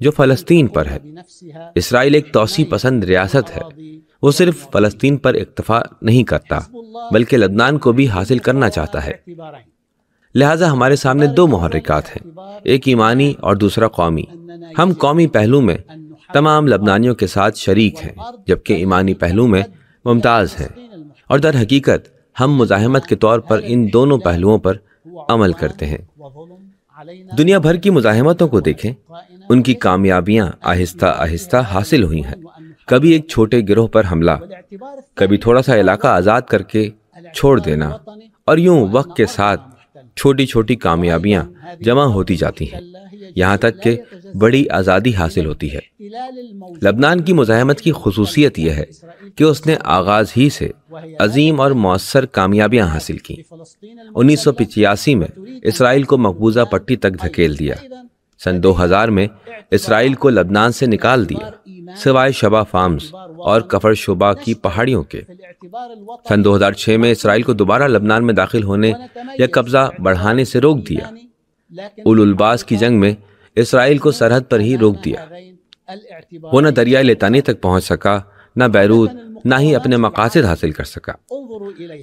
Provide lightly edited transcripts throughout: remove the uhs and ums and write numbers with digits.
جو فلسطین پر ہے۔ اسرائیل ایک توسیع پسند ریاست ہے، وہ صرف فلسطین پر اکتفا نہیں کرتا بلکہ لبنان کو بھی حاصل کرنا چاہتا ہے۔ لہٰذا ہمارے سامنے دو محرکات ہیں، ایک ایمانی اور دوسرا قومی۔ ہم قومی پہلو میں تمام لبنانیوں کے ساتھ شریک ہیں جبکہ ایمانی پہلو میں ممتاز ہیں، اور در حقیقت ہم مزاحمت کے طور پر ان دونوں پہلوؤں پر عمل کرتے ہیں۔ دنیا بھر کی مزاحمتوں کو دیکھیں، ان کی کامیابیاں آہستہ آہستہ حاصل ہوئی ہیں۔ کبھی ایک چھوٹے گروہ پر حملہ، کبھی تھوڑا سا علاقہ آزاد کر کے چھوڑ دینا، اور یوں وقت کے ساتھ چھوٹی چھوٹی کامیابیاں جمع ہوتی جاتی ہیں، یہاں تک کہ بڑی آزادی حاصل ہوتی ہے۔ لبنان کی مزاحمت کی خصوصیت یہ ہے کہ اس نے آغاز ہی سے عظیم اور مؤثر کامیابیاں حاصل کیں۔ 1985 میں اسرائیل کو مقبوضہ پٹی تک دھکیل دیا، سن 2000 میں اسرائیل کو لبنان سے نکال دیا سوائے شبا فارمز اور کفر شبا کی پہاڑیوں کے۔ سن 2006 میں اسرائیل کو دوبارہ لبنان میں داخل ہونے یا قبضہ بڑھانے سے روک دیا۔ اول الباس کی جنگ میں اسرائیل کو سرحد پر ہی روک دیا، وہ نہ دریائے لتانی تک پہنچ سکا، نہ بیروت، نہ ہی اپنے مقاصد حاصل کر سکا۔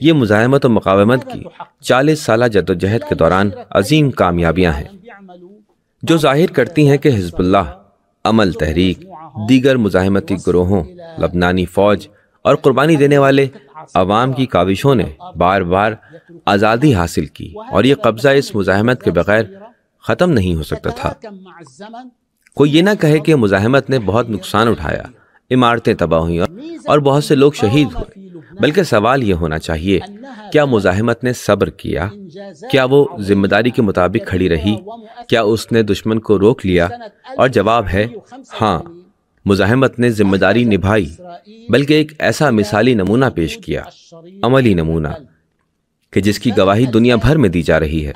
یہ مزاحمت و مقاومت کی 40 سالہ جدوجہد کے دوران عظیم کامیابیاں ہیں جو ظاہر کرتی ہیں کہ حزب اللہ، عمل تحریک، دیگر مزاحمتی گروہوں، لبنانی فوج اور قربانی دینے والے عوام کی کاوشوں نے بار بار آزادی حاصل کی، اور یہ قبضہ اس مزاحمت کے بغیر ختم نہیں ہو سکتا تھا۔ کوئی یہ نہ کہے کہ مزاحمت نے بہت نقصان اٹھایا، عمارتیں تباہ ہوئیں اور بہت سے لوگ شہید ہوئے، بلکہ سوال یہ ہونا چاہیے، کیا مزاحمت نے صبر کیا؟ کیا وہ ذمہ داری کے مطابق کھڑی رہی؟ کیا اس نے دشمن کو روک لیا؟ اور جواب ہے ہاں، مزاحمت نے ذمہ داری نبھائی، بلکہ ایک ایسا مثالی نمونہ پیش کیا، عملی نمونہ، کہ جس کی گواہی دنیا بھر میں دی جا رہی ہے۔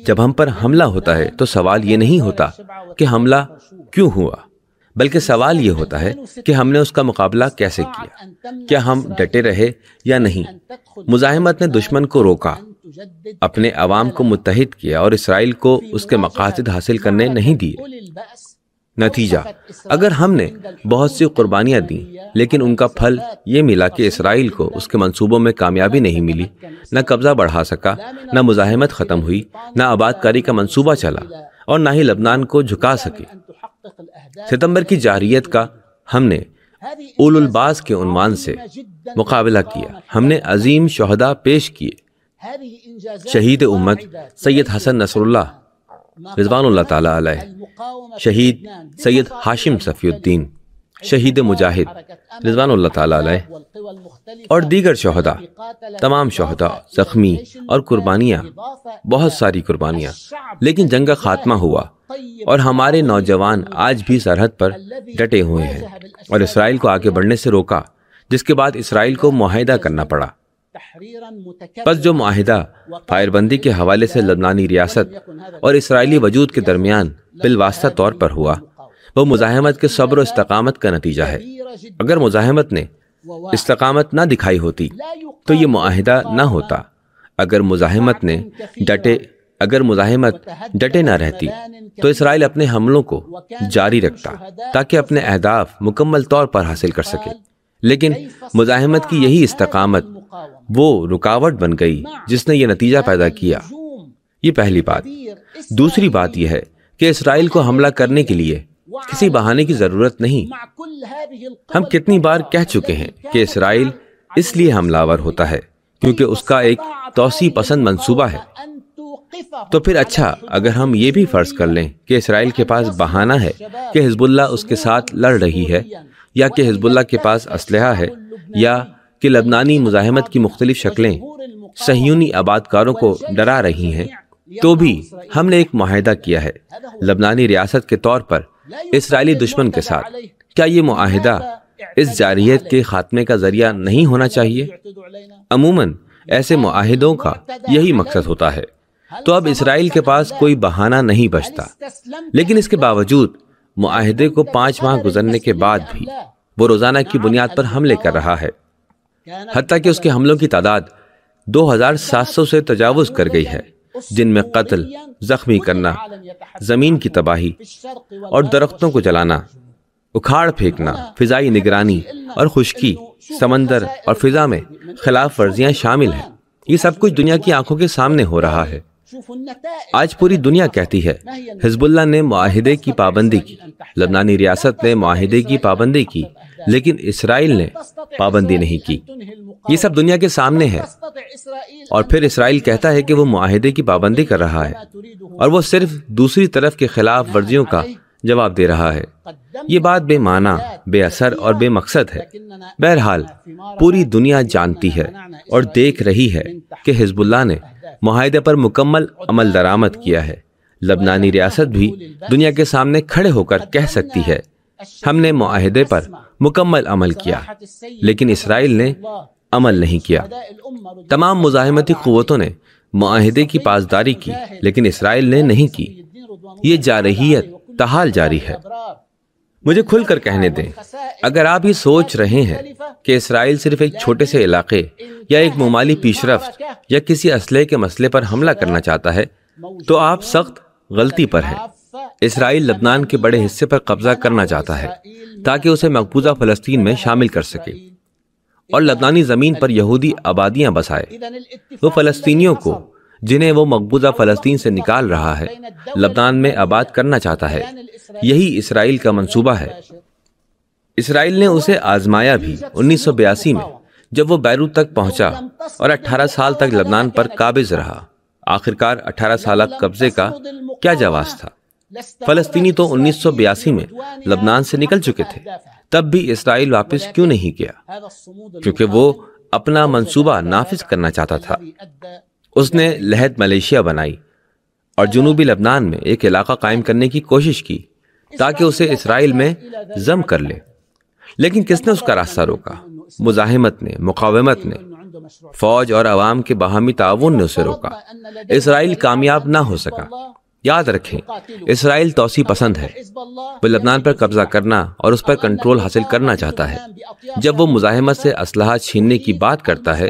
جب ہم پر حملہ ہوتا ہے تو سوال یہ نہیں ہوتا کہ حملہ کیوں ہوا، بلکہ سوال یہ ہوتا ہے کہ ہم نے اس کا مقابلہ کیسے کیا، کیا ہم ڈٹے رہے یا نہیں۔ مزاحمت نے دشمن کو روکا، اپنے عوام کو متحد کیا، اور اسرائیل کو اس کے مقاصد حاصل کرنے نہیں دیے۔ نتیجہ، اگر ہم نے بہت سی قربانیاں دیں لیکن ان کا پھل یہ ملا کہ اسرائیل کو اس کے منصوبوں میں کامیابی نہیں ملی، نہ قبضہ بڑھا سکا، نہ مزاحمت ختم ہوئی، نہ آباد کاری کا منصوبہ چلا، اور نہ ہی لبنان کو جھکا سکے۔ ستمبر کی جارحیت کا ہم نے اول الباس کے عنوان سے مقابلہ کیا۔ ہم نے عظیم شہداء پیش کیے، شہید امت سید حسن نصر اللہ رضوان اللہ تعالی علیہ، شہید سید ہاشم صفی الدین، شہید مجاہد رضوان اللہ تعالی علیہ، اور دیگر شہداء، تمام شہداء، زخمی اور قربانیاں، بہت ساری قربانیاں، لیکن جنگ کا خاتمہ ہوا، اور ہمارے نوجوان آج بھی سرحد پر ڈٹے ہوئے ہیں اور اسرائیل کو آگے بڑھنے سے روکا، جس کے بعد اسرائیل کو معاہدہ کرنا پڑا۔ پس جو معاہدہ فائر بندی کے حوالے سے لبنانی ریاست اور اسرائیلی وجود کے درمیان بالواسطہ طور پر ہوا، وہ مزاحمت کے صبر و استقامت کا نتیجہ ہے۔ اگر مزاحمت نے استقامت نہ دکھائی ہوتی تو یہ معاہدہ نہ ہوتا۔ اگر مزاحمت ڈٹے نہ رہتی تو اسرائیل اپنے حملوں کو جاری رکھتا تاکہ اپنے اہداف مکمل طور پر حاصل کر سکے، لیکن مزاحمت کی یہی استقامت وہ رکاوٹ بن گئی جس نے یہ نتیجہ پیدا کیا۔ یہ پہلی بات۔ دوسری بات یہ ہے کہ اسرائیل کو حملہ کرنے کے لیے کسی بہانے کی ضرورت نہیں۔ ہم کتنی بار کہہ چکے ہیں کہ اسرائیل اس لیے حملہ آور ہوتا ہے کیونکہ اس کا ایک توسیع پسند منصوبہ ہے۔ تو پھر اچھا، اگر ہم یہ بھی فرض کر لیں کہ اسرائیل کے پاس بہانہ ہے کہ حزب اللہ اس کے ساتھ لڑ رہی ہے، یا کہ حزب اللہ کے پاس اسلحہ ہے، یا کہ لبنانی مزاحمت کی مختلف شکلیں صہیونی آبادکاروں کو ڈرا رہی ہیں، تو بھی ہم نے ایک معاہدہ کیا ہے لبنانی ریاست کے طور پر اسرائیلی دشمن کے ساتھ۔ کیا یہ معاہدہ اس جارحیت کے خاتمے کا ذریعہ نہیں ہونا چاہیے؟ عموماً ایسے معاہدوں کا یہی مقصد ہوتا ہے۔ تو اب اسرائیل کے پاس کوئی بہانہ نہیں بچتا، لیکن اس کے باوجود معاہدے کو 5 ماہ گزرنے کے بعد بھی وہ روزانہ کی بنیاد پر حملے کر رہا ہے، حتیٰ کہ اس کے حملوں کی تعداد 2700 سے تجاوز کر گئی ہے۔ جن میں قتل، زخمی کرنا، زمین کی تباہی اور درختوں کو جلانا، اکھاڑ پھینکنا، فضائی نگرانی اور خشکی، سمندر اور فضا میں خلاف ورزیاں شامل ہیں۔ یہ سب کچھ دنیا کی آنکھوں کے سامنے ہو رہا ہے۔ آج پوری دنیا کہتی ہے حزب اللہ نے معاہدے کی پابندی کی، لبنانی ریاست نے معاہدے کی پابندی کی، لیکن اسرائیل نے پابندی نہیں کی۔ یہ سب دنیا کے سامنے ہے، اور پھر اسرائیل کہتا ہے کہ وہ معاہدے کی پابندی کر رہا ہے، اور وہ صرف دوسری طرف کے خلاف ورزیوں کا جواب دے رہا ہے۔ یہ بات بے معنی، بے اثر اور بے مقصد ہے۔ بہرحال پوری دنیا جانتی ہے اور دیکھ رہی ہے کہ حزب اللہ نے معاہدے پر مکمل عمل درآمد کیا ہے۔ لبنانی ریاست بھی دنیا کے سامنے کھڑے ہو کر کہہ سکتی ہے ہم نے معاہدے پر مکمل عمل کیا، لیکن اسرائیل نے عمل نہیں کیا۔ تمام مزاحمتی قوتوں نے معاہدے کی پاسداری کی، لیکن اسرائیل نے نہیں کی۔ یہ جارحیت تاحال جاری ہے۔ مجھے کھل کر کہنے دیں، اگر آپ یہ سوچ رہے ہیں کہ اسرائیل صرف ایک چھوٹے سے علاقے یا ایک ممالی پیش رفت یا کسی اسلحے کے مسئلے پر حملہ کرنا چاہتا ہے تو آپ سخت غلطی پر ہیں۔ اسرائیل لبنان کے بڑے حصے پر قبضہ کرنا چاہتا ہے تاکہ اسے مقبوضہ فلسطین میں شامل کر سکے اور لبنانی زمین پر یہودی آبادیاں بسائے۔ وہ فلسطینیوں کو جنہیں وہ مقبوضہ فلسطین سے نکال رہا ہے لبنان میں آباد کرنا چاہتا ہے۔ یہی اسرائیل کا منصوبہ ہے۔ اسرائیل نے اسے آزمایا بھی 1982 میں، جب وہ بیروت تک پہنچا اور 18 سال تک لبنان پر قابض رہا۔ آخرکار 18 سالہ قبضے کا کیا جواز تھا؟ فلسطینی تو 1982 میں لبنان سے نکل چکے تھے، تب بھی اسرائیل واپس کیوں نہیں گیا؟ کیونکہ وہ اپنا منصوبہ نافذ کرنا چاہتا تھا۔ اس نے لہد ملیشیا بنائی اور جنوبی لبنان میں ایک علاقہ قائم کرنے کی کوشش کی تاکہ اسے اسرائیل میں ضم کر لے، لیکن کس نے اس کا راستہ روکا؟ مزاحمت نے، مقاومت نے، فوج اور عوام کے باہمی تعاون نے اسے روکا۔ اسرائیل کامیاب نہ ہو سکا۔ یاد رکھیں، اسرائیل توسیع پسند ہے۔ وہ لبنان پر قبضہ کرنا اور اس پر کنٹرول حاصل کرنا چاہتا ہے۔ جب وہ مزاحمت سے اسلحہ چھیننے کی بات کرتا ہے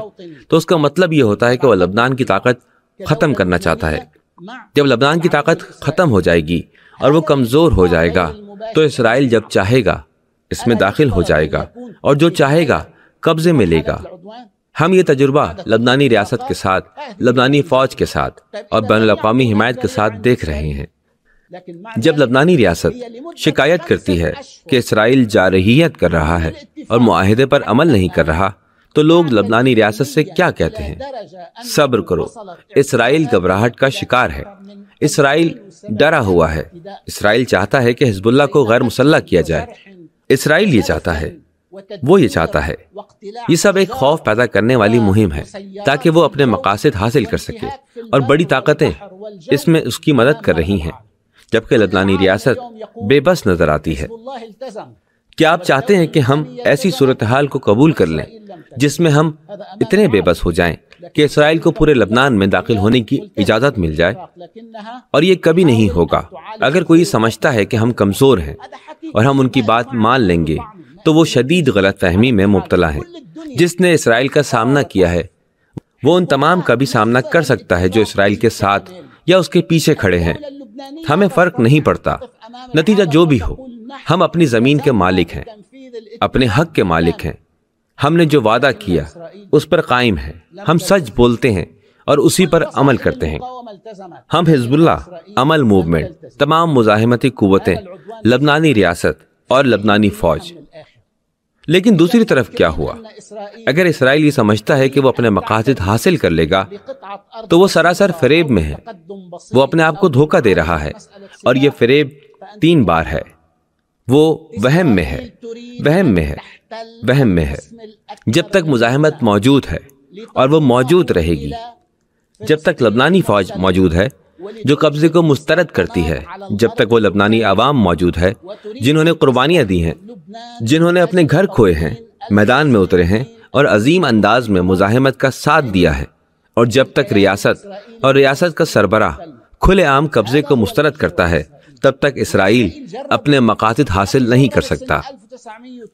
تو اس کا مطلب یہ ہوتا ہے کہ وہ لبنان کی طاقت ختم کرنا چاہتا ہے۔ جب لبنان کی طاقت ختم ہو جائے گی اور وہ کمزور ہو جائے گا تو اسرائیل جب چاہے گا اس میں داخل ہو جائے گا اور جو چاہے گا قبضے میں لے گا۔ ہم یہ تجربہ لبنانی ریاست کے ساتھ، لبنانی فوج کے ساتھ اور بین الاقوامی حمایت کے ساتھ دیکھ رہے ہیں۔ جب لبنانی ریاست شکایت کرتی ہے کہ اسرائیل جارحیت کر رہا ہے اور معاہدے پر عمل نہیں کر رہا تو لوگ لبنانی ریاست سے کیا کہتے ہیں؟ صبر کرو، اسرائیل گھبراہٹ کا شکار ہے، اسرائیل ڈرا ہوا ہے، اسرائیل چاہتا ہے کہ حزب اللہ کو غیر مسلح کیا جائے، اسرائیل یہ چاہتا ہے، وہ یہ چاہتا ہے۔ یہ سب ایک خوف پیدا کرنے والی مہم ہے تاکہ وہ اپنے مقاصد حاصل کر سکے، اور بڑی طاقتیں اس میں اس کی مدد کر رہی ہیں، جبکہ لبنانی ریاست بے بس نظر آتی ہے۔ کیا آپ چاہتے ہیں کہ ہم ایسی صورتحال کو قبول کر لیں جس میں ہم اتنے بے بس ہو جائیں کہ اسرائیل کو پورے لبنان میں داخل ہونے کی اجازت مل جائے؟ اور یہ کبھی نہیں ہوگا۔ اگر کوئی سمجھتا ہے کہ ہم کمزور ہیں اور ہم ان کی بات مان لیں گے تو وہ شدید غلط فہمی میں مبتلا ہے۔ جس نے اسرائیل کا سامنا کیا ہے وہ ان تمام کا بھی سامنا کر سکتا ہے جو اسرائیل کے ساتھ یا اس کے پیچھے کھڑے ہیں۔ ہمیں فرق نہیں پڑتا، نتیجہ جو بھی ہو، ہم اپنی زمین کے مالک ہیں، اپنے حق کے مالک ہیں۔ ہم نے جو وعدہ کیا اس پر قائم ہیں، ہم سچ بولتے ہیں اور اسی پر عمل کرتے ہیں۔ ہم حزب اللہ، عمل موومنٹ، تمام مزاحمتی قوتیں، لبنانی ریاست اور لبنانی فوج۔ لیکن دوسری طرف کیا ہوا؟ اگر اسرائیل یہ سمجھتا ہے کہ وہ اپنے مقاصد حاصل کر لے گا تو وہ سراسر فریب میں ہے۔ وہ اپنے آپ کو دھوکہ دے رہا ہے، اور یہ فریب 3 بار ہے۔ وہ وہم میں ہے، وہم میں ہے، وہم میں ہے۔ جب تک مزاحمت موجود ہے، اور وہ موجود رہے گی، جب تک لبنانی فوج موجود ہے جو قبضے کو مسترد کرتی ہے، جب تک وہ لبنانی عوام موجود ہے جنہوں نے قربانیاں دی ہیں، جنہوں نے اپنے گھر کھوئے ہیں، میدان میں اترے ہیں اور عظیم انداز میں مزاحمت کا ساتھ دیا ہے، اور جب تک ریاست اور ریاست کا سربراہ کھلے عام قبضے کو مسترد کرتا ہے، تب تک اسرائیل اپنے مقاصد حاصل نہیں کر سکتا۔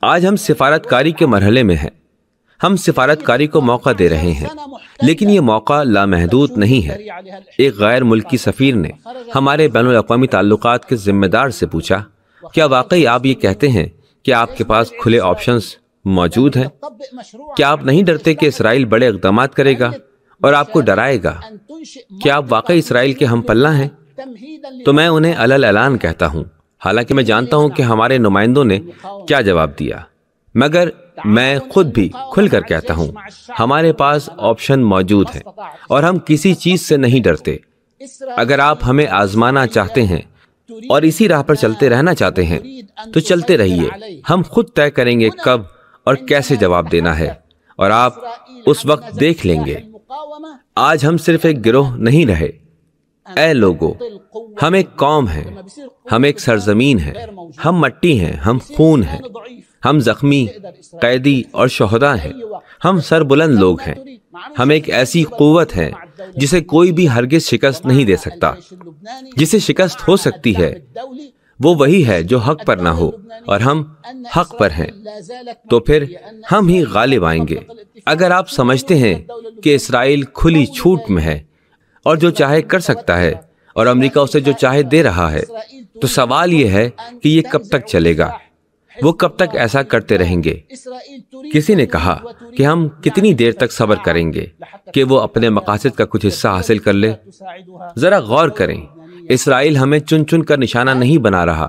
آج ہم سفارت کاری کے مرحلے میں ہیں۔ ہم سفارتکاری کو موقع دے رہے ہیں، لیکن یہ موقع لامحدود نہیں ہے۔ ایک غیر ملکی سفیر نے ہمارے بین الاقوامی تعلقات کے ذمہ دار سے پوچھا، کیا واقعی آپ یہ کہتے ہیں کہ آپ کے پاس کھلے آپشنز موجود ہیں؟ کیا آپ نہیں ڈرتے کہ اسرائیل بڑے اقدامات کرے گا اور آپ کو ڈرائے گا؟ کیا آپ واقعی اسرائیل کے ہم پلہ ہیں؟ تو میں انہیں علل اعلان کہتا ہوں، حالانکہ میں جانتا ہوں کہ ہمارے نمائندوں نے کیا جواب دیا، مگر میں خود بھی کھل کر کہتا ہوں، ہمارے پاس آپشن موجود ہے اور ہم کسی چیز سے نہیں ڈرتے۔ اگر آپ ہمیں آزمانا چاہتے ہیں اور اسی راہ پر چلتے رہنا چاہتے ہیں تو چلتے رہیے، ہم خود طے کریں گے کب اور کیسے جواب دینا ہے، اور آپ اس وقت دیکھ لیں گے۔ آج ہم صرف ایک گروہ نہیں رہے، اے لوگو، ہم ایک قوم ہیں، ہم ایک سرزمین ہیں، ہم مٹی ہیں، ہم خون ہیں، ہم زخمی، قیدی اور شہداء ہیں، ہم سربلند لوگ ہیں، ہم ایک ایسی قوت ہیں جسے کوئی بھی ہرگز شکست نہیں دے سکتا۔ جسے شکست ہو سکتی ہے وہ وہی ہے جو حق پر نہ ہو، اور ہم حق پر ہیں، تو پھر ہم ہی غالب آئیں گے۔ اگر آپ سمجھتے ہیں کہ اسرائیل کھلی چھوٹ میں ہے اور جو چاہے کر سکتا ہے اور امریکہ اسے جو چاہے دے رہا ہے، تو سوال یہ ہے کہ یہ کب تک چلے گا؟ وہ کب تک ایسا کرتے رہیں گے؟ کسی نے کہا کہ ہم کتنی دیر تک صبر کریں گے کہ وہ اپنے مقاصد کا کچھ حصہ حاصل کر لے؟ ذرا غور کریں، اسرائیل ہمیں چن چن کر نشانہ نہیں بنا رہا۔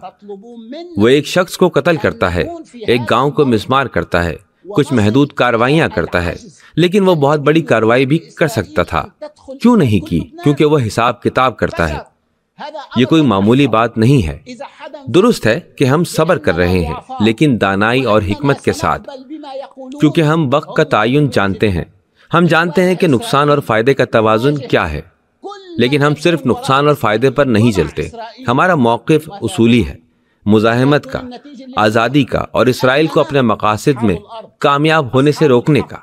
وہ ایک شخص کو قتل کرتا ہے، ایک گاؤں کو مسمار کرتا ہے، کچھ محدود کارروائیاں کرتا ہے، لیکن وہ بہت بڑی کارروائی بھی کر سکتا تھا۔ کیوں نہیں کی؟ کیونکہ وہ حساب کتاب کرتا ہے۔ یہ کوئی معمولی بات نہیں ہے۔ درست ہے کہ ہم صبر کر رہے ہیں، لیکن دانائی اور حکمت کے ساتھ، کیونکہ ہم وقت کا تعین جانتے ہیں۔ ہم جانتے ہیں کہ نقصان اور فائدے کا توازن کیا ہے، لیکن ہم صرف نقصان اور فائدے پر نہیں چلتے۔ ہمارا موقف اصولی ہے، مزاحمت کا، آزادی کا، اور اسرائیل کو اپنے مقاصد میں کامیاب ہونے سے روکنے کا۔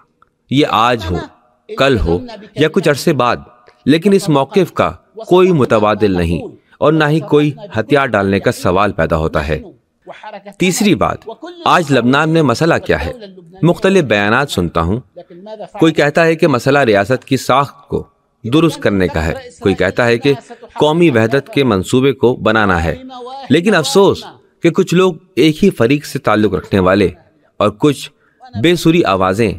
یہ آج ہو، کل ہو یا کچھ عرصے بعد، لیکن اس موقف کا کوئی متبادل نہیں، اور نہ ہی کوئی ہتھیار ڈالنے کا سوال پیدا ہوتا ہے۔ تیسری بات، آج لبنان میں مسئلہ کیا ہے؟ مختلف بیانات سنتا ہوں۔ کوئی کہتا ہے کہ مسئلہ ریاست کی ساخت کو درست کرنے کا ہے، کوئی کہتا ہے کہ قومی وحدت کے منصوبے کو بنانا ہے، لیکن افسوس کہ کچھ لوگ ایک ہی فریق سے تعلق رکھنے والے اور کچھ بے سری آوازیں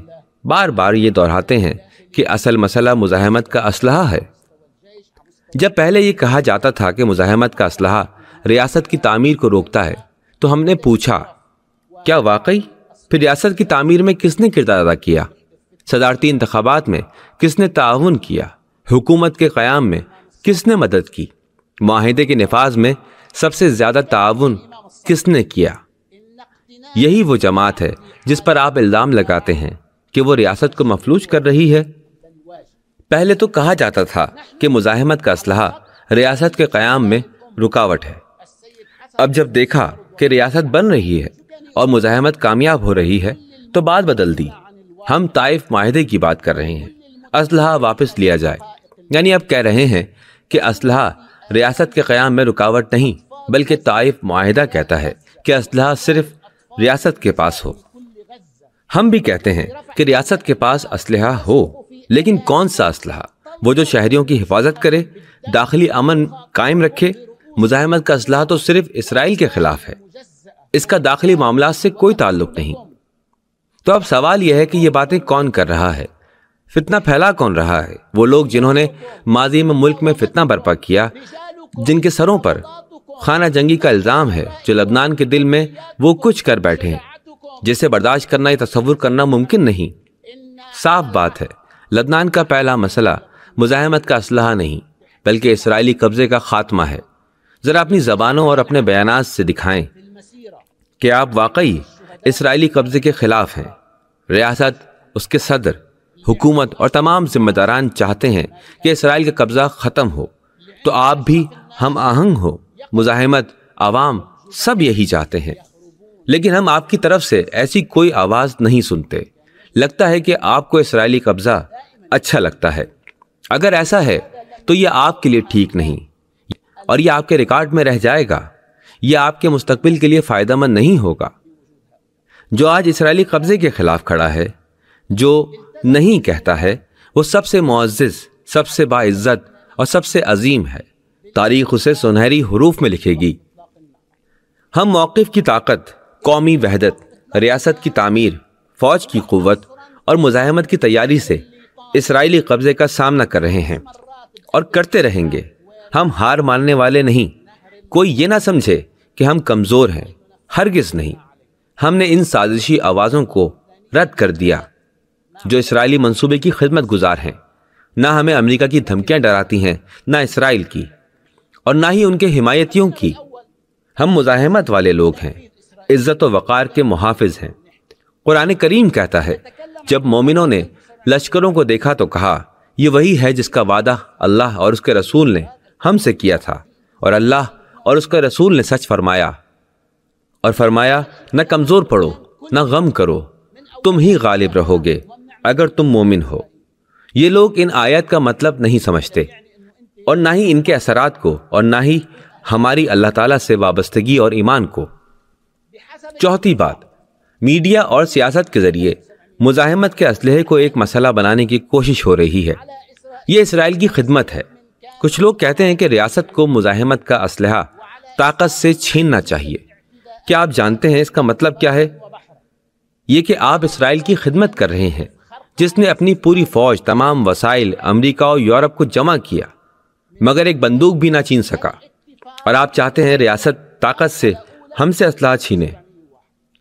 بار بار یہ دہراتے ہیں کہ اصل مسئلہ مزاحمت کا اسلحہ ہے۔ جب پہلے یہ کہا جاتا تھا کہ مزاحمت کا اسلحہ ریاست کی تعمیر کو روکتا ہے، تو ہم نے پوچھا، کیا واقعی؟ پھر ریاست کی تعمیر میں کس نے کردار ادا کیا؟ صدارتی انتخابات میں کس نے تعاون کیا؟ حکومت کے قیام میں کس نے مدد کی؟ معاہدے کے نفاذ میں سب سے زیادہ تعاون کس نے کیا؟ یہی وہ جماعت ہے جس پر آپ الزام لگاتے ہیں کہ وہ ریاست کو مفلوج کر رہی ہے۔ پہلے تو کہا جاتا تھا کہ مزاحمت کا اسلحہ ریاست کے قیام میں رکاوٹ ہے۔ اب جب دیکھا کہ ریاست بن رہی ہے اور مزاحمت کامیاب ہو رہی ہے تو بات بدل دی۔ ہم طائف معاہدے کی بات کر رہے ہیں، اسلحہ واپس لیا جائے۔ یعنی اب کہہ رہے ہیں کہ اسلحہ ریاست کے قیام میں رکاوٹ نہیں، بلکہ طائف معاہدہ کہتا ہے کہ اسلحہ صرف ریاست کے پاس ہو۔ ہم بھی کہتے ہیں کہ ریاست کے پاس اسلحہ ہو، لیکن کون سا اسلحہ؟ وہ جو شہریوں کی حفاظت کرے، داخلی امن قائم رکھے۔ مزاحمت کا اسلحہ تو صرف اسرائیل کے خلاف ہے، اس کا داخلی معاملات سے کوئی تعلق نہیں۔ تو اب سوال یہ ہے کہ یہ باتیں کون کر رہا ہے؟ فتنہ پھیلا کون رہا ہے؟ وہ لوگ جنہوں نے ماضی میں ملک میں فتنہ برپا کیا، جن کے سروں پر خانہ جنگی کا الزام ہے، جو لبنان کے دل میں وہ کچھ کر بیٹھے ہیں جسے برداشت کرنا یا تصور کرنا ممکن نہیں۔ صاف بات ہے، لبنان کا پہلا مسئلہ مزاحمت کا اسلحہ نہیں، بلکہ اسرائیلی قبضے کا خاتمہ ہے۔ ذرا اپنی زبانوں اور اپنے بیانات سے دکھائیں کہ آپ واقعی اسرائیلی قبضے کے خلاف ہیں۔ ریاست، اس کے صدر، حکومت اور تمام ذمہ داران چاہتے ہیں کہ اسرائیل کا قبضہ ختم ہو، تو آپ بھی ہم آہنگ ہو۔ مزاحمت، عوام، سب یہی چاہتے ہیں، لیکن ہم آپ کی طرف سے ایسی کوئی آواز نہیں سنتے۔ لگتا ہے کہ آپ کو اسرائیلی قبضہ اچھا لگتا ہے۔ اگر ایسا ہے تو یہ آپ کے لیے ٹھیک نہیں، اور یہ آپ کے ریکارڈ میں رہ جائے گا۔ یہ آپ کے مستقبل کے لیے فائدہ مند نہیں ہوگا۔ جو آج اسرائیلی قبضے کے خلاف کھڑا ہے، جو نہیں کہتا ہے وہ سب سے معزز، سب سے باعزت اور سب سے عظیم ہے۔ تاریخ اسے سنہری حروف میں لکھے گی۔ ہم موقف کی طاقت، قومی وحدت، ریاست کی تعمیر، فوج کی قوت اور مزاحمت کی تیاری سے اسرائیلی قبضے کا سامنا کر رہے ہیں اور کرتے رہیں گے۔ ہم ہار ماننے والے نہیں۔ کوئی یہ نہ سمجھے کہ ہم کمزور ہیں، ہرگز نہیں۔ ہم نے ان سازشی آوازوں کو رد کر دیا جو اسرائیلی منصوبے کی خدمت گزار ہیں۔ نہ ہمیں امریکہ کی دھمکیاں ڈراتی ہیں، نہ اسرائیل کی، اور نہ ہی ان کے حمایتیوں کی۔ ہم مزاحمت والے لوگ ہیں، عزت و وقار کے محافظ ہیں۔ قرآن کریم کہتا ہے، جب مومنوں نے لشکروں کو دیکھا تو کہا، یہ وہی ہے جس کا وعدہ اللہ اور اس کے رسول نے ہم سے کیا تھا، اور اللہ اور اس کے رسول نے سچ فرمایا، اور فرمایا نہ کمزور پڑو، نہ غم کرو، تم ہی غالب رہو گے اگر تم مومن ہو۔ یہ لوگ ان آیات کا مطلب نہیں سمجھتے، اور نہ ہی ان کے اثرات کو، اور نہ ہی ہماری اللہ تعالیٰ سے وابستگی اور ایمان کو۔ چوتھی بات، میڈیا اور سیاست کے ذریعے مزاحمت کے اسلحے کو ایک مسئلہ بنانے کی کوشش ہو رہی ہے۔ یہ اسرائیل کی خدمت ہے۔ کچھ لوگ کہتے ہیں کہ ریاست کو مزاحمت کا اسلحہ طاقت سے چھیننا چاہیے۔ کیا آپ جانتے ہیں اس کا مطلب کیا ہے؟ یہ کہ آپ اسرائیل کی خدمت کر رہے ہیں، جس نے اپنی پوری فوج، تمام وسائل، امریکہ اور یورپ کو جمع کیا، مگر ایک بندوق بھی نہ چھین سکا، اور آپ چاہتے ہیں ریاست طاقت سے ہم سے اسلحہ چھینے،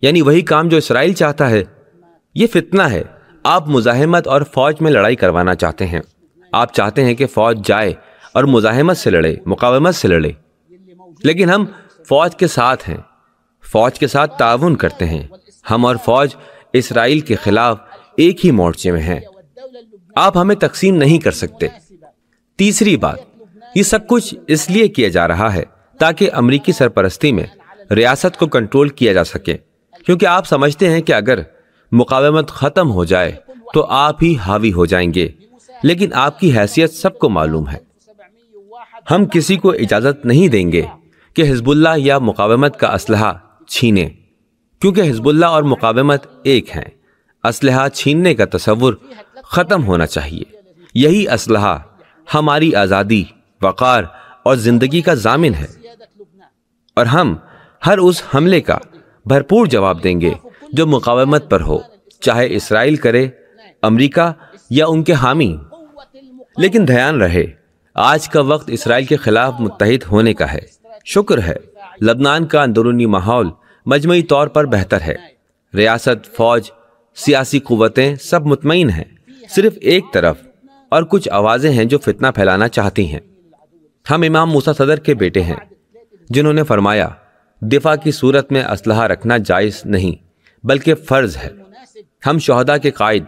یعنی وہی کام جو اسرائیل چاہتا ہے۔ یہ فتنہ ہے۔ آپ مزاحمت اور فوج میں لڑائی کروانا چاہتے ہیں۔ آپ چاہتے ہیں کہ فوج جائے اور مزاحمت سے لڑے، مقاومت سے لڑے، لیکن ہم فوج کے ساتھ ہیں، فوج کے ساتھ تعاون کرتے ہیں۔ ہم اور فوج اسرائیل کے خلاف ایک ہی مورچے میں ہیں۔ آپ ہمیں تقسیم نہیں کر سکتے۔ تیسری بات، یہ سب کچھ اس لیے کیا جا رہا ہے تاکہ امریکی سرپرستی میں ریاست کو کنٹرول کیا جا سکے، کیونکہ آپ سمجھتے ہیں کہ اگر مقاومت ختم ہو جائے تو آپ ہی حاوی ہو جائیں گے، لیکن آپ کی حیثیت سب کو معلوم ہے۔ ہم کسی کو اجازت نہیں دیں گے کہ حزب اللہ یا مقاومت کا اسلحہ چھینے، کیونکہ حزب اللہ اور مقاومت ایک ہیں۔ اسلحہ چھیننے کا تصور ختم ہونا چاہیے۔ یہی اسلحہ ہماری آزادی، وقار اور زندگی کا ضامن ہے، اور ہم ہر اس حملے کا بھرپور جواب دیں گے جو مقاومت پر ہو، چاہے اسرائیل کرے، امریکہ یا ان کے حامی۔ لیکن دھیان رہے، آج کا وقت اسرائیل کے خلاف متحد ہونے کا ہے۔ شکر ہے لبنان کا اندرونی ماحول مجموعی طور پر بہتر ہے۔ ریاست، فوج، سیاسی قوتیں سب مطمئن ہیں۔ صرف ایک طرف اور کچھ آوازیں ہیں جو فتنہ پھیلانا چاہتی ہیں۔ ہم امام موسیٰ صدر کے بیٹے ہیں، جنہوں نے فرمایا، دفاع کی صورت میں اسلحہ رکھنا جائز نہیں بلکہ فرض ہے۔ ہم شہداء کے قائد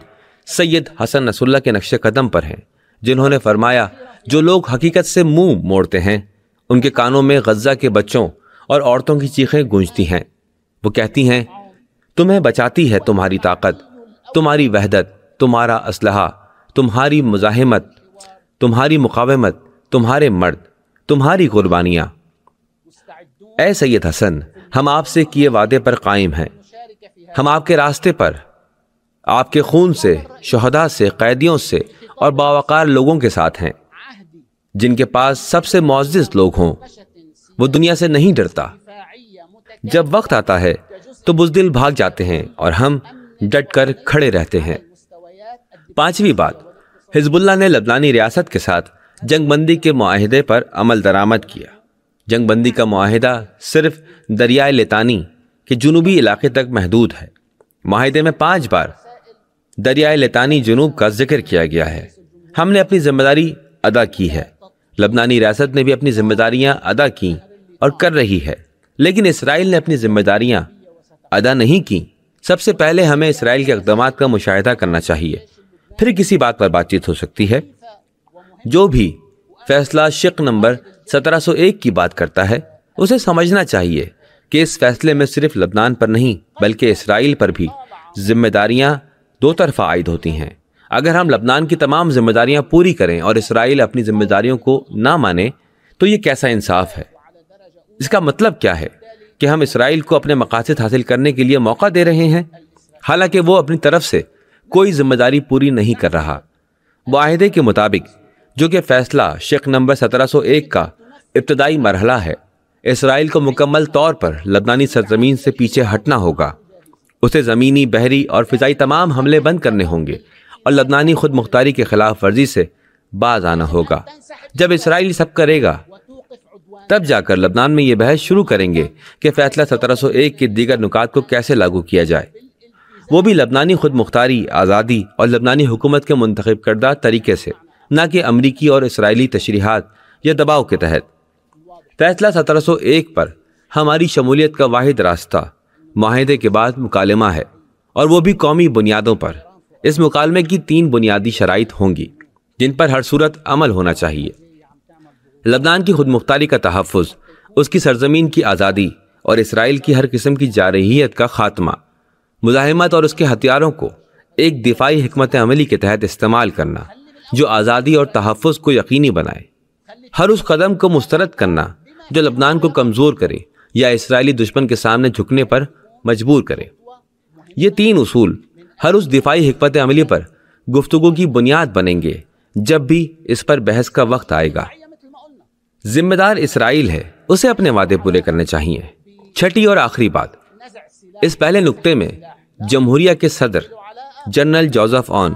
سید حسن نصر اللہ کے نقش قدم پر ہیں، جنہوں نے فرمایا، جو لوگ حقیقت سے منہ موڑتے ہیں ان کے کانوں میں غزہ کے بچوں اور عورتوں کی چیخیں گونجتی ہیں۔ وہ کہتی ہیں، تمہیں بچاتی ہے تمہاری طاقت، تمہاری وحدت، تمہارا اسلحہ، تمہاری مزاحمت، تمہاری مقاومت، تمہارے مرد، تمہاری قربانیاں۔ اے سید حسن، ہم آپ سے کیے وعدے پر قائم ہیں۔ ہم آپ کے راستے پر، آپ کے خون سے، شہداء سے، قیدیوں سے اور باوقار لوگوں کے ساتھ ہیں۔ جن کے پاس سب سے معزز لوگ ہوں، وہ دنیا سے نہیں ڈرتا۔ جب وقت آتا ہے تو بزدل بھاگ جاتے ہیں اور ہم ڈٹ کر کھڑے رہتے ہیں۔ پانچویں بات، حزب اللہ نے لبنانی ریاست کے ساتھ جنگ بندی کے معاہدے پر عمل درآمد کیا۔ جنگ بندی کا معاہدہ صرف دریائے لتانی کے جنوبی علاقے تک محدود ہے۔ معاہدے میں 5 بار دریائے لتانی جنوب کا ذکر کیا گیا ہے۔ ہم نے اپنی ذمہ داری ادا کی ہے۔ لبنانی ریاست نے بھی اپنی ذمہ داریاں ادا کی اور کر رہی ہے، لیکن اسرائیل نے اپنی ذمہ داریاں ادا نہیں کی۔ سب سے پہلے ہمیں اسرائیل کے اقدامات کا مشاہدہ کرنا چاہیے، پھر کسی بات پر بات چیت ہو سکتی ہے۔ جو بھی فیصلہ شق نمبر 1701 کی بات کرتا ہے، اسے سمجھنا چاہیے کہ اس فیصلے میں صرف لبنان پر نہیں بلکہ اسرائیل پر بھی ذمہ داریاں 2 طرفہ عائد ہوتی ہیں۔ اگر ہم لبنان کی تمام ذمہ داریاں پوری کریں اور اسرائیل اپنی ذمہ داریوں کو نہ مانے تو یہ کیسا انصاف ہے؟ اس کا مطلب کیا ہے کہ ہم اسرائیل کو اپنے مقاصد حاصل کرنے کے لیے موقع دے رہے ہیں، حالانکہ وہ اپنی طرف سے کوئی ذمہ داری پوری نہیں کر رہا۔ معاہدے کے مطابق، جو کہ فیصلہ شق نمبر 1701 کا ابتدائی مرحلہ ہے، اسرائیل کو مکمل طور پر لبنانی سرزمین سے پیچھے ہٹنا ہوگا۔ اسے زمینی، بحری اور فضائی تمام حملے بند کرنے ہوں گے اور لبنانی خود مختاری کے خلاف ورزی سے باز آنا ہوگا۔ جب اسرائیل سب کرے گا، تب جا کر لبنان میں یہ بحث شروع کریں گے کہ فیصلہ 1701 کے دیگر نکات کو کیسے لاگو کیا جائے، وہ بھی لبنانی خود مختاری، آزادی اور لبنانی حکومت کے منتخب کردہ طریقے سے، نہ کہ امریکی اور اسرائیلی تشریحات یا دباؤ کے تحت۔ فیصلہ 1701 پر ہماری شمولیت کا واحد راستہ معاہدے کے بعد مکالمہ ہے، اور وہ بھی قومی بنیادوں پر۔ اس مکالمے کی 3 بنیادی شرائط ہوں گی جن پر ہر صورت عمل ہونا چاہیے: لبنان کی خود مختاری کا تحفظ، اس کی سرزمین کی آزادی اور اسرائیل کی ہر قسم کی جارحیت کا خاتمہ، مزاحمت اور اس کے ہتھیاروں کو ایک دفاعی حکمت عملی کے تحت استعمال کرنا جو آزادی اور تحفظ کو یقینی بنائے، ہر اس قدم کو مسترد کرنا جو لبنان کو کمزور کرے یا اسرائیلی دشمن کے سامنے جھکنے پر مجبور کرے۔ یہ 3 اصول ہر اس دفاعی حکمت عملی پر گفتگو کی بنیاد بنیں گے جب بھی اس پر بحث کا وقت آئے گا۔ ذمہ دار اسرائیل ہے، اسے اپنے وعدے پورے کرنے چاہیے۔ چھٹی اور آخری بات، اس پہلے نقطے میں جمہوریہ کے صدر جنرل جوزف آن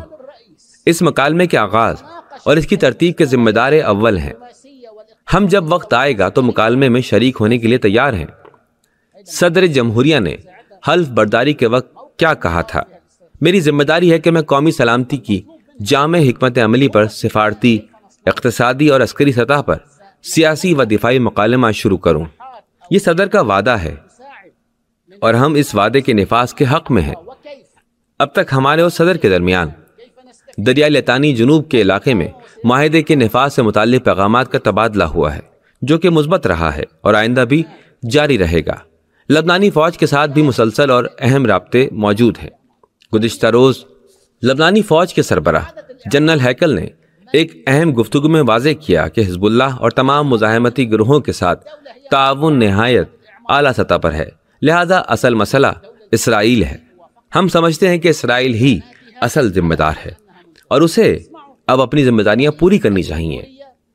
اس مکالمے کے آغاز اور اس کی ترتیب کے ذمہ دار اول ہیں۔ ہم جب وقت آئے گا تو مکالمے میں شریک ہونے کے لیے تیار ہیں۔ صدر جمہوریہ نے حلف برداری کے وقت کیا کہا تھا؟ میری ذمہ داری ہے کہ میں قومی سلامتی کی جامع حکمت عملی پر سفارتی، اقتصادی اور عسکری سطح پر سیاسی و دفاعی مکالمہ شروع کروں۔ یہ صدر کا وعدہ ہے اور ہم اس وعدے کے نفاذ کے حق میں ہیں۔ اب تک ہمارے اور صدر کے درمیان دریائے لتانی جنوب کے علاقے میں معاہدے کے نفاذ سے متعلق پیغامات کا تبادلہ ہوا ہے، جو کہ مثبت رہا ہے اور آئندہ بھی جاری رہے گا۔ لبنانی فوج کے ساتھ بھی مسلسل اور اہم رابطے موجود ہیں۔ گزشتہ روز لبنانی فوج کے سربراہ جنرل ہیکل نے ایک اہم گفتگو میں واضح کیا کہ حزب اللہ اور تمام مزاحمتی گروہوں کے ساتھ تعاون نہایت اعلیٰ سطح پر ہے، لہذا اصل مسئلہ اسرائیل ہے۔ ہم سمجھتے ہیں کہ اسرائیل ہی اصل ذمہ دار ہے اور اسے اب اپنی ذمہ داریاں پوری کرنی چاہیے۔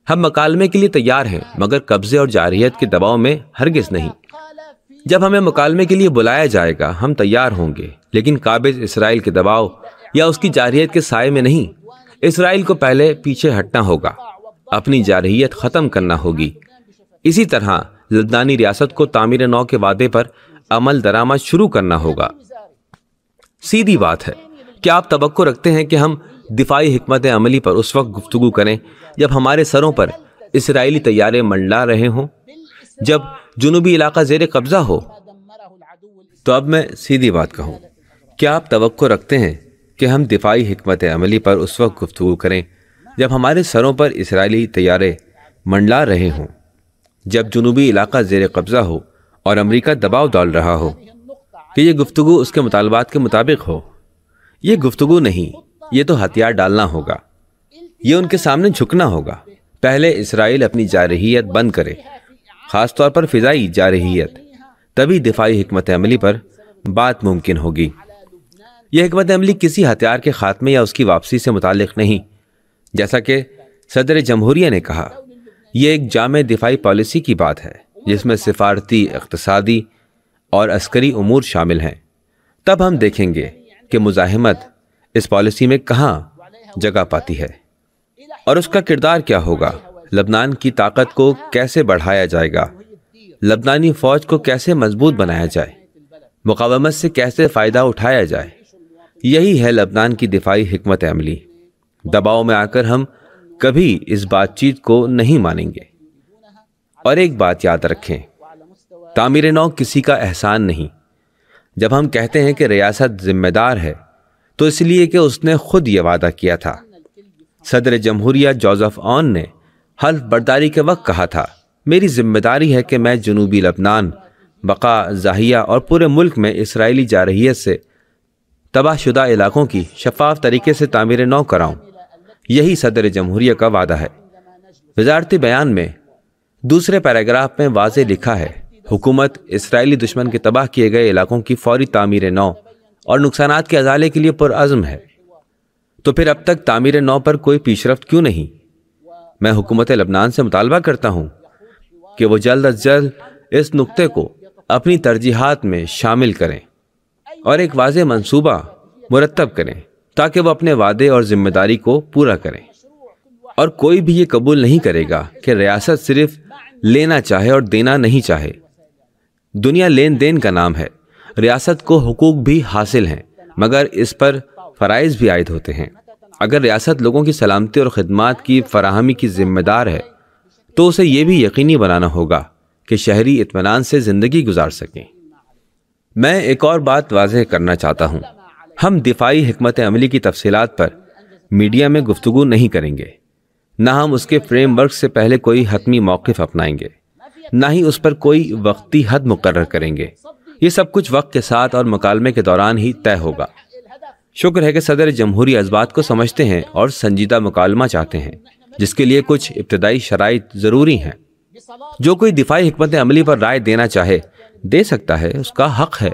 ہم مکالمے کے لیے تیار ہیں، مگر قبضے اور جارحیت کے دباؤ میں ہرگز نہیں۔ جب ہمیں مکالمے کے لیے بلایا جائے گا ہم تیار ہوں گے، لیکن قابض اسرائیل کے دباؤ یا اس کی جارحیت کے سائے میں نہیں۔ اسرائیل کو پہلے پیچھے ہٹنا ہوگا، اپنی جارحیت ختم کرنا ہوگی۔ اسی طرح لبنانی ریاست کو تعمیر نو کے وعدے پر عمل درآمد شروع کرنا ہوگا۔ سیدھی بات ہے، کیا آپ توقع رکھتے ہیں کہ ہم دفاعی حکمت عملی پر اس وقت گفتگو کریں جب ہمارے سروں پر اسرائیلی طیارے منڈلا رہے ہوں، جب جنوبی علاقہ زیر قبضہ ہو؟ تو اب میں سیدھی بات کہوں، کیا آپ توقع رکھتے ہیں کہ ہم دفاعی حکمت عملی پر اس وقت گفتگو کریں جب ہمارے سروں پر اسرائیلی طیارے منڈلا رہے ہوں، جب جنوبی علاقہ زیر قبضہ ہو اور امریکہ دباؤ ڈال رہا ہو؟ کہ یہ گفتگو اس کے مطالبات کے مطابق ہو؟ یہ گفتگو نہیں، یہ تو ہتھیار ڈالنا ہوگا، یہ ان کے سامنے جھکنا ہوگا۔ پہلے اسرائیل اپنی جارحیت بند کرے، خاص طور پر فضائی جارحیت، تبھی دفاعی حکمت عملی پر بات ممکن ہوگی۔ یہ حکمت عملی کسی ہتھیار کے خاتمے یا اس کی واپسی سے متعلق نہیں، جیسا کہ صدر جمہوریہ نے کہا۔ یہ ایک جامع دفاعی پالیسی کی بات ہے جس میں سفارتی، اقتصادی اور عسکری امور شامل ہیں۔ تب ہم دیکھیں گے کہ مزاحمت اس پالیسی میں کہاں جگہ پاتی ہے اور اس کا کردار کیا ہوگا۔ لبنان کی طاقت کو کیسے بڑھایا جائے گا، لبنانی فوج کو کیسے مضبوط بنایا جائے، مقاومت سے کیسے فائدہ اٹھایا جائے۔ یہی ہے لبنان کی دفاعی حکمت عملی۔ دباؤ میں آ کر ہم کبھی اس بات چیت کو نہیں مانیں گے۔ اور ایک بات یاد رکھیں، تعمیر نو کسی کا احسان نہیں۔ جب ہم کہتے ہیں کہ ریاست ذمہ دار ہے تو اس لیے کہ اس نے خود یہ وعدہ کیا تھا۔ صدر جمہوریہ جوزف آن نے حلف برداری کے وقت کہا تھا، میری ذمہ داری ہے کہ میں جنوبی لبنان، بقا، زاہیہ اور پورے ملک میں اسرائیلی جارحیت سے تباہ شدہ علاقوں کی شفاف طریقے سے تعمیر نو کراؤں۔ یہی صدر جمہوریہ کا وعدہ ہے۔ وزارتی بیان میں دوسرے پیراگراف میں واضح لکھا ہے، حکومت اسرائیلی دشمن کے تباہ کیے گئے علاقوں کی فوری تعمیر نو اور نقصانات کے ازالے کے لیے پرعزم ہے۔ تو پھر اب تک تعمیر نو پر کوئی پیش رفت کیوں نہیں؟ میں حکومت لبنان سے مطالبہ کرتا ہوں کہ وہ جلد از جلد اس نقطے کو اپنی ترجیحات میں شامل کریں اور ایک واضح منصوبہ مرتب کریں تاکہ وہ اپنے وعدے اور ذمہ داری کو پورا کریں۔ اور کوئی بھی یہ قبول نہیں کرے گا کہ ریاست صرف لینا چاہے اور دینا نہیں چاہے۔ دنیا لین دین کا نام ہے۔ ریاست کو حقوق بھی حاصل ہیں مگر اس پر فرائض بھی عائد ہوتے ہیں۔ اگر ریاست لوگوں کی سلامتی اور خدمات کی فراہمی کی ذمہ دار ہے تو اسے یہ بھی یقینی بنانا ہوگا کہ شہری اطمینان سے زندگی گزار سکیں۔ میں ایک اور بات واضح کرنا چاہتا ہوں، ہم دفاعی حکمت عملی کی تفصیلات پر میڈیا میں گفتگو نہیں کریں گے، نہ ہم اس کے فریم ورک سے پہلے کوئی حتمی موقف اپنائیں گے، نہ ہی اس پر کوئی وقتی حد مقرر کریں گے۔ یہ سب کچھ وقت کے ساتھ اور مکالمے کے دوران ہی طے ہوگا۔ شکر ہے کہ صدر جمہوریہ اس بات کو سمجھتے ہیں اور سنجیدہ مکالمہ چاہتے ہیں، جس کے لیے کچھ ابتدائی شرائط ضروری ہیں۔ جو کوئی دفاعی حکمت عملی پر رائے دینا چاہے دے سکتا ہے، اس کا حق ہے،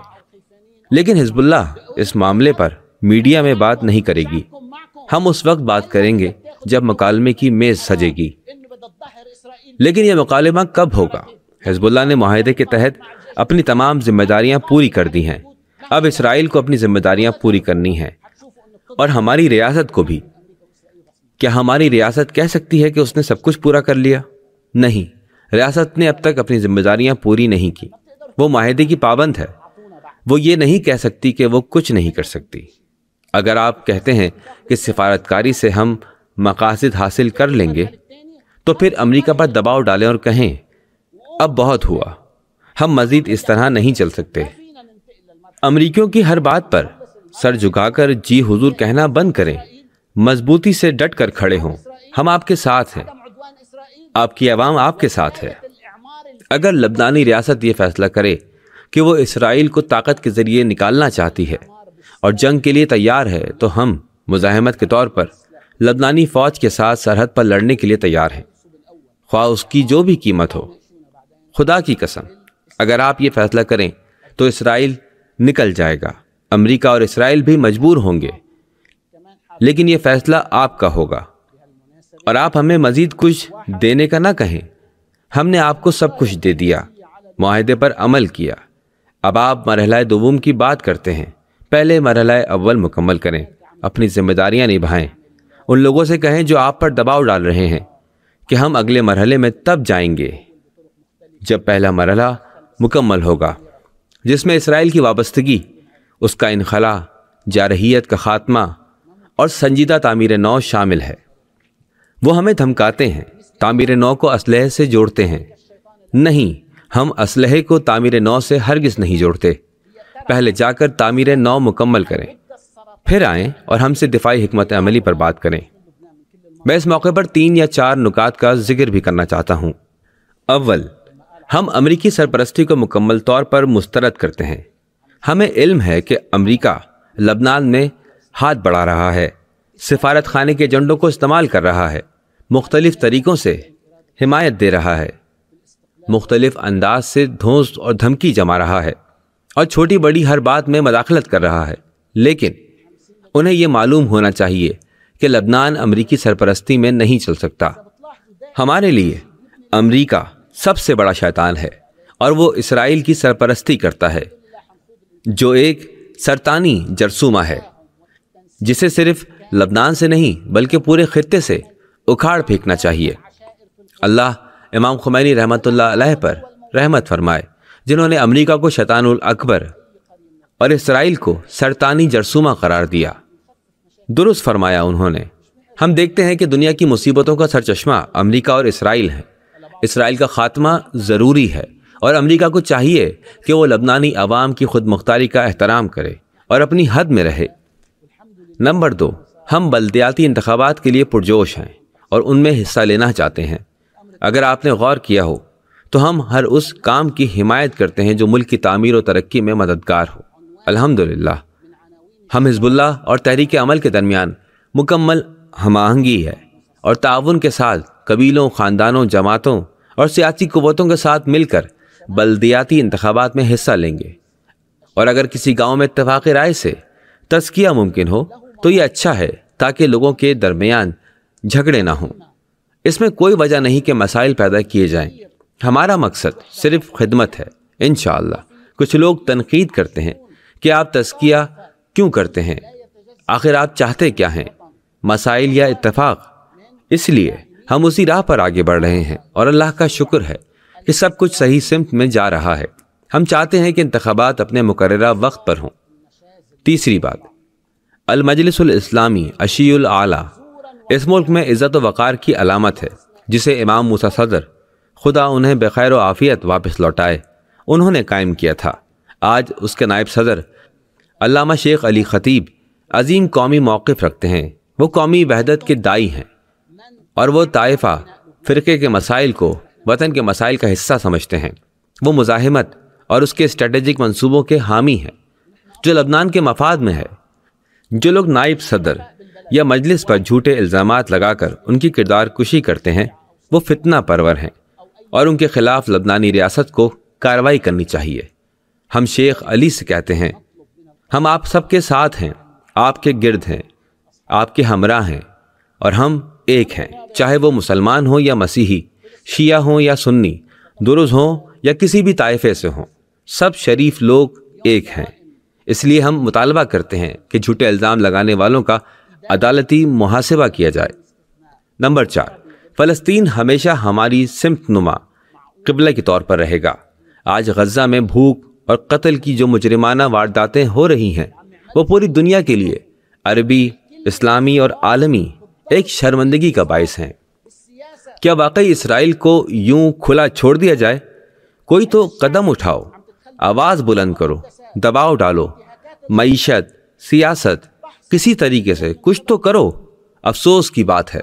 لیکن حزب اللہ اس معاملے پر میڈیا میں بات نہیں کرے گی۔ ہم اس وقت بات کریں گے جب مکالمے کی میز سجے گی۔ لیکن یہ مکالمہ کب ہوگا؟ حزب اللہ نے معاہدے کے تحت اپنی تمام ذمہ داریاں پوری کر دی ہیں۔ اب اسرائیل کو اپنی ذمہ داریاں پوری کرنی ہیں، اور ہماری ریاست کو بھی۔ کیا ہماری ریاست کہہ سکتی ہے کہ اس نے سب کچھ پورا کر لیا؟ نہیں، ریاست نے اب تک اپنی ذمہ داریاں پوری نہیں کی۔ وہ معاہدے کی پابند ہے۔ وہ یہ نہیں کہہ سکتی کہ وہ کچھ نہیں کر سکتی۔ اگر آپ کہتے ہیں کہ سفارتکاری سے ہم مقاصد حاصل کر لیں گے تو پھر امریکہ پر دباؤ ڈالیں اور کہیں اب بہت ہوا، ہم مزید اس طرح نہیں چل سکتے۔ امریکیوں کی ہر بات پر سر جھکا کر جی حضور کہنا بند کریں، مضبوطی سے ڈٹ کر کھڑے ہوں۔ ہم آپ کے ساتھ ہیں، آپ کی عوام آپ کے ساتھ ہے۔ اگر لبنانی ریاست یہ فیصلہ کرے کہ وہ اسرائیل کو طاقت کے ذریعے نکالنا چاہتی ہے اور جنگ کے لیے تیار ہے تو ہم مزاحمت کے طور پر لبنانی فوج کے ساتھ سرحد پر لڑنے کے لیے تیار ہیں، خواہ اس کی جو بھی قیمت ہو۔ خدا کی قسم، اگر آپ یہ فیصلہ کریں تو اسرائیل نکل جائے گا، امریکہ اور اسرائیل بھی مجبور ہوں گے، لیکن یہ فیصلہ آپ کا ہوگا۔ اور آپ ہمیں مزید کچھ دینے کا نہ کہیں، ہم نے آپ کو سب کچھ دے دیا، معاہدے پر عمل کیا۔ اب آپ مرحلہ دوم کی بات کرتے ہیں۔ پہلے مرحلہ اول مکمل کریں، اپنی ذمہ داریاں نبھائیں۔ ان لوگوں سے کہیں جو آپ پر دباؤ ڈال رہے ہیں کہ ہم اگلے مرحلے میں تب جائیں گے جب پہلا مرحلہ مکمل ہوگا، جس میں اسرائیل کی وابستگی، اس کا انخلا، جارحیت کا خاتمہ اور سنجیدہ تعمیر نو شامل ہے۔ وہ ہمیں دھمکاتے ہیں، تعمیر نو کو اسلحے سے جوڑتے ہیں۔ نہیں، ہم اسلحے کو تعمیر نو سے ہرگز نہیں جوڑتے۔ پہلے جا کر تعمیر نو مکمل کریں، پھر آئیں اور ہم سے دفاعی حکمت عملی پر بات کریں۔ میں اس موقع پر 3 یا 4 نکات کا ذکر بھی کرنا چاہتا ہوں۔ اول، ہم امریکی سرپرستی کو مکمل طور پر مسترد کرتے ہیں۔ ہمیں علم ہے کہ امریکہ لبنان میں ہاتھ بڑھا رہا ہے، سفارت خانے کے ایجنڈوں کو استعمال کر رہا ہے، مختلف طریقوں سے حمایت دے رہا ہے، مختلف انداز سے دھونس اور دھمکی جما رہا ہے، اور چھوٹی بڑی ہر بات میں مداخلت کر رہا ہے۔ لیکن انہیں یہ معلوم ہونا چاہیے کہ لبنان امریکی سرپرستی میں نہیں چل سکتا۔ ہمارے لیے امریکہ سب سے بڑا شیطان ہے، اور وہ اسرائیل کی سرپرستی کرتا ہے، جو ایک سرطانی جرثومہ ہے جسے صرف لبنان سے نہیں بلکہ پورے خطے سے اکھاڑ پھینکنا چاہیے۔ اللہ امام خمینی رحمۃ اللہ علیہ پر رحمت فرمائے، جنہوں نے امریکہ کو شیطان الاکبر اور اسرائیل کو سرطانی جرثومہ قرار دیا۔ درست فرمایا انہوں نے۔ ہم دیکھتے ہیں کہ دنیا کی مصیبتوں کا سرچشمہ امریکہ اور اسرائیل ہے۔ اسرائیل کا خاتمہ ضروری ہے، اور امریکہ کو چاہیے کہ وہ لبنانی عوام کی خود مختاری کا احترام کرے اور اپنی حد میں رہے۔ نمبر 2، ہم بلدیاتی انتخابات کے لیے پرجوش ہیں اور ان میں حصہ لینا چاہتے ہیں۔ اگر آپ نے غور کیا ہو تو ہم ہر اس کام کی حمایت کرتے ہیں جو ملک کی تعمیر و ترقی میں مددگار ہو۔ الحمدللہ، ہم حزب اللہ اور تحریک عمل کے درمیان مکمل ہم آہنگی ہے، اور تعاون کے ساتھ قبیلوں، خاندانوں، جماعتوں اور سیاسی قوتوں کے ساتھ مل کر بلدیاتی انتخابات میں حصہ لیں گے۔ اور اگر کسی گاؤں میں اتفاق رائے سے تزکیہ ممکن ہو تو یہ اچھا ہے، تاکہ لوگوں کے درمیان جھگڑے نہ ہوں۔ اس میں کوئی وجہ نہیں کہ مسائل پیدا کیے جائیں۔ ہمارا مقصد صرف خدمت ہے۔ انشاءاللہ کچھ لوگ تنقید کرتے ہیں کہ آپ تزکیہ کیوں کرتے ہیں؟ آخر آپ چاہتے کیا ہیں؟ مسائل یا اتفاق؟ اس لیے ہم اسی راہ پر آگے بڑھ رہے ہیں اور اللہ کا شکر ہے کہ سب کچھ صحیح سمت میں جا رہا ہے۔ ہم چاہتے ہیں کہ انتخابات اپنے مقررہ وقت پر ہوں۔ تیسری بات، المجلس الاسلامی عشی الاعلیٰ اس ملک میں عزت و وقار کی علامت ہے، جسے امام موسیٰ صدر خدا انہیں بخیر و عافیت واپس لوٹائے انہوں نے قائم کیا تھا۔ آج اس کے نائب صدر علامہ شیخ علی خطیب عظیم قومی موقف رکھتے ہیں۔ وہ قومی وحدت کے داعی ہیں اور وہ طائفہ فرقے کے مسائل کو وطن کے مسائل کا حصہ سمجھتے ہیں۔ وہ مزاحمت اور اس کے اسٹریٹجک منصوبوں کے حامی ہیں جو لبنان کے مفاد میں ہے۔ جو لوگ نائب صدر یا مجلس پر جھوٹے الزامات لگا کر ان کی کردار کشی کرتے ہیں وہ فتنہ پرور ہیں اور ان کے خلاف لبنانی ریاست کو کارروائی کرنی چاہیے۔ ہم شیخ علی سے کہتے ہیں، ہم آپ سب کے ساتھ ہیں، آپ کے گرد ہیں، آپ کے ہمراہ ہیں اور ہم ایک ہیں، چاہے وہ مسلمان ہوں یا مسیحی، شیعہ ہوں یا سنی، درز ہوں یا کسی بھی طائفے سے ہوں، سب شریف لوگ ایک ہیں۔ اس لیے ہم مطالبہ کرتے ہیں کہ جھوٹے الزام لگانے والوں کا عدالتی محاسبہ کیا جائے۔ نمبر 4، فلسطین ہمیشہ ہماری سمت نما قبلہ کے طور پر رہے گا۔ آج غزہ میں بھوک اور قتل کی جو مجرمانہ وارداتیں ہو رہی ہیں وہ پوری دنیا کے لیے عربی، اسلامی اور عالمی ایک شرمندگی کا باعث ہیں۔ کیا واقعی اسرائیل کو یوں کھلا چھوڑ دیا جائے؟ کوئی تو قدم اٹھاؤ، آواز بلند کرو، دباؤ ڈالو، معیشت، سیاست، کسی طریقے سے کچھ تو کرو۔ افسوس کی بات ہے،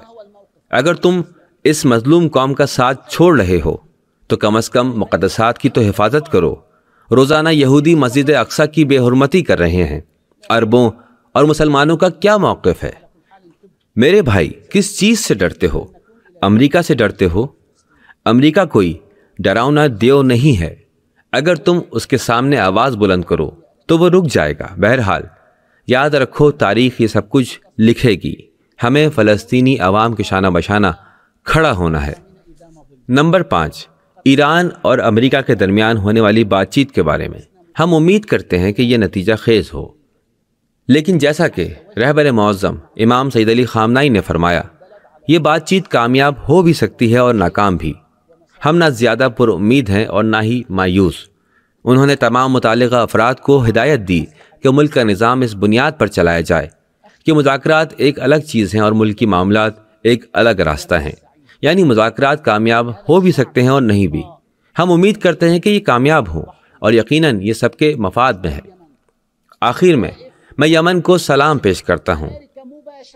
اگر تم اس مظلوم قوم کا ساتھ چھوڑ رہے ہو تو کم از کم مقدسات کی تو حفاظت کرو۔ روزانہ یہودی مسجد اقصیٰ کی بے حرمتی کر رہے ہیں۔ عربوں اور مسلمانوں کا کیا موقف ہے؟ میرے بھائی، کس چیز سے ڈرتے ہو؟ امریکہ سے ڈرتے ہو؟ امریکہ کوئی ڈراؤنا دیو نہیں ہے۔ اگر تم اس کے سامنے آواز بلند کرو تو وہ رک جائے گا۔ بہرحال یاد رکھو، تاریخ یہ سب کچھ لکھے گی۔ ہمیں فلسطینی عوام کے شانہ بشانہ کھڑا ہونا ہے۔ نمبر 5، ایران اور امریکہ کے درمیان ہونے والی بات چیت کے بارے میں ہم امید کرتے ہیں کہ یہ نتیجہ خیز ہو، لیکن جیسا کہ رہبر معظم امام سید علی خامنائی نے فرمایا، یہ بات چیت کامیاب ہو بھی سکتی ہے اور ناکام بھی۔ ہم نہ زیادہ پر امید ہیں اور نہ ہی مایوس۔ انہوں نے تمام متعلقہ افراد کو ہدایت دی کہ ملک کا نظام اس بنیاد پر چلایا جائے کہ مذاکرات ایک الگ چیز ہیں اور ملکی معاملات ایک الگ راستہ ہیں، یعنی مذاکرات کامیاب ہو بھی سکتے ہیں اور نہیں بھی۔ ہم امید کرتے ہیں کہ یہ کامیاب ہوں اور یقیناً یہ سب کے مفاد میں ہے۔ آخر میں یمن کو سلام پیش کرتا ہوں،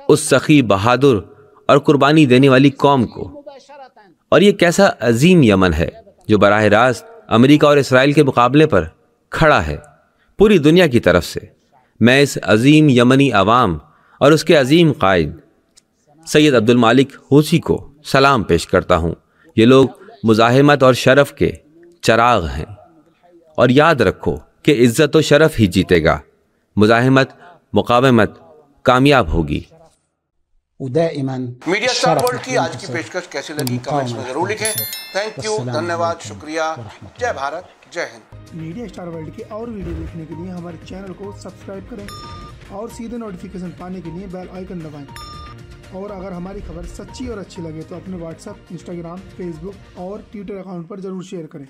اس سخی، بہادر اور قربانی دینے والی قوم کو۔ اور یہ کیسا عظیم یمن ہے جو براہ راست امریکہ اور اسرائیل کے مقابلے پر کھڑا ہے پوری دنیا کی طرف سے۔ میں اس عظیم یمنی عوام اور اس کے عظیم قائد سید عبد المالک حوثی کو سلام پیش کرتا ہوں۔ یہ لوگ مزاحمت اور شرف کے چراغ ہیں، اور یاد رکھو کہ عزت و شرف ہی جیتے گا، مزاحمت، مقاومت کامیاب ہوگی۔ میڈیا اسٹار ورلڈ کی آج کی پیشکش کیسی لگی کمنٹس میں ضرور لکھیں۔ تھینک یو، دھنیہ واد، شکریہ، جے بھارت، جے ہند۔ میڈیا اسٹار ورلڈ کی اور ویڈیو دیکھنے کے لیے ہمارے چینل کو سبسکرائب کریں اور سیدھے نوٹیفیکیشن پانے کے لیے بیل آئیکن دبائیں۔ اور اگر ہماری خبر سچی اور اچھی لگے تو اپنے واٹس ایپ، انسٹاگرام، فیس بک اور ٹویٹر اکاؤنٹ پر ضرور شیئر کریں۔